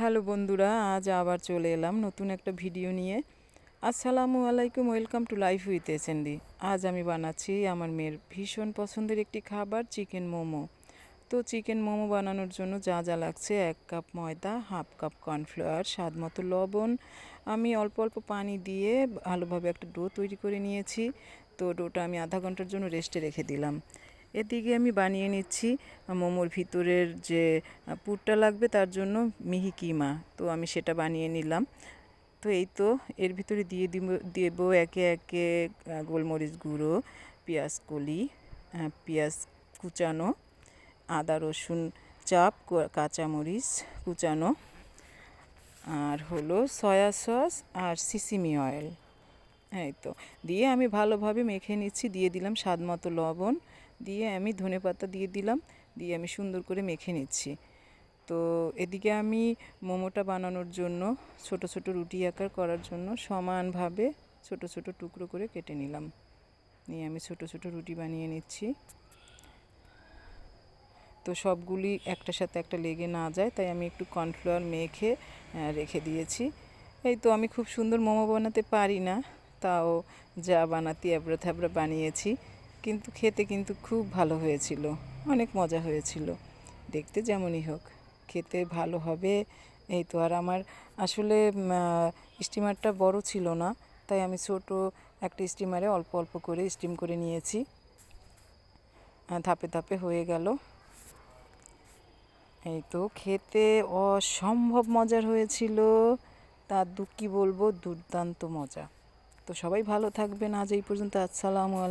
Hello বন্ধুরা, আজ আবার চলে এলাম নতুন একটা ভিডিও নিয়ে। আসসালামু আলাইকুম, welcome to life with SND. আজ আমি বানাচ্ছি আমার মেয়ের ভীষণ পছন্দের একটি খাবার, চিকেন মোমো। তো চিকেন মোমো বানানোর জন্য যা যা লাগছে: 1 কাপ ময়দা, হাফ কাপ কর্নফ্লাওয়ার, স্বাদ মতো লবণ। আমি অল্প অল্প পানি দিয়ে ভালোভাবে একটা ডো তৈরি করে নিয়েছি। তো ডোটা আমি আধা ঘন্টার জন্য রেস্টে রেখে দিলাম। এদিকে আমি বানিয়ে নিচ্ছি মোমোর ভিতরের যে পুরটা লাগবে তার জন্য মিহি কিমা। তো আমি সেটা বানিয়ে নিলাম। তো এই তো এর ভিতরে দেবো একে একে গোলমরিচ গুঁড়ো, পেঁয়াজ কলি, পেঁয়াজ কুচানো, আদা রসুন চাপ, কাঁচামরিচ কুচানো, আর হলো সয়া সস আর সিসিমি অয়েল। এই তো দিয়ে আমি ভালোভাবে মেখে নিচ্ছি। দিয়ে দিলাম স্বাদ মতো লবণ, দিয়ে আমি ধনেপাতা দিয়ে দিলাম, দিয়ে আমি সুন্দর করে মেখে নিচ্ছি। তো এদিকে আমি মোমোটা বানানোর জন্য ছোট ছোট রুটি আকার করার জন্য সমানভাবে ছোট ছোট টুকরো করে কেটে নিলাম। নিয়ে আমি ছোট ছোট রুটি বানিয়ে নিচ্ছি। তো সবগুলি একটার সাথে একটা লেগে না যায় তাই আমি একটু কর্নফ্লাওয়ার মেখে রেখে দিয়েছি। এই তো আমি খুব সুন্দর মোমো বানাতে পারি না, তাও যা বানাতে এবড়ো থেবড়ো বানিয়েছি, কিন্তু খেতে কিন্তু খুব ভালো হয়েছিল, অনেক মজা হয়েছিল। দেখতে যেমনই হোক, খেতে ভালো হবে। এই তো, আর আমার আসলে স্টিমারটা বড় ছিল না, তাই আমি ছোট একটা স্টিমারে অল্প অল্প করে স্টিম করে নিয়েছি। ধাপে ধাপে হয়ে গেল। এই তো খেতে অসম্ভব মজার হয়েছিল, তার কী বলবো, দুর্দান্ত মজা। তো সবাই ভালো থাকবেন, আজ এই পর্যন্ত। আসসালামু আলাইকুম।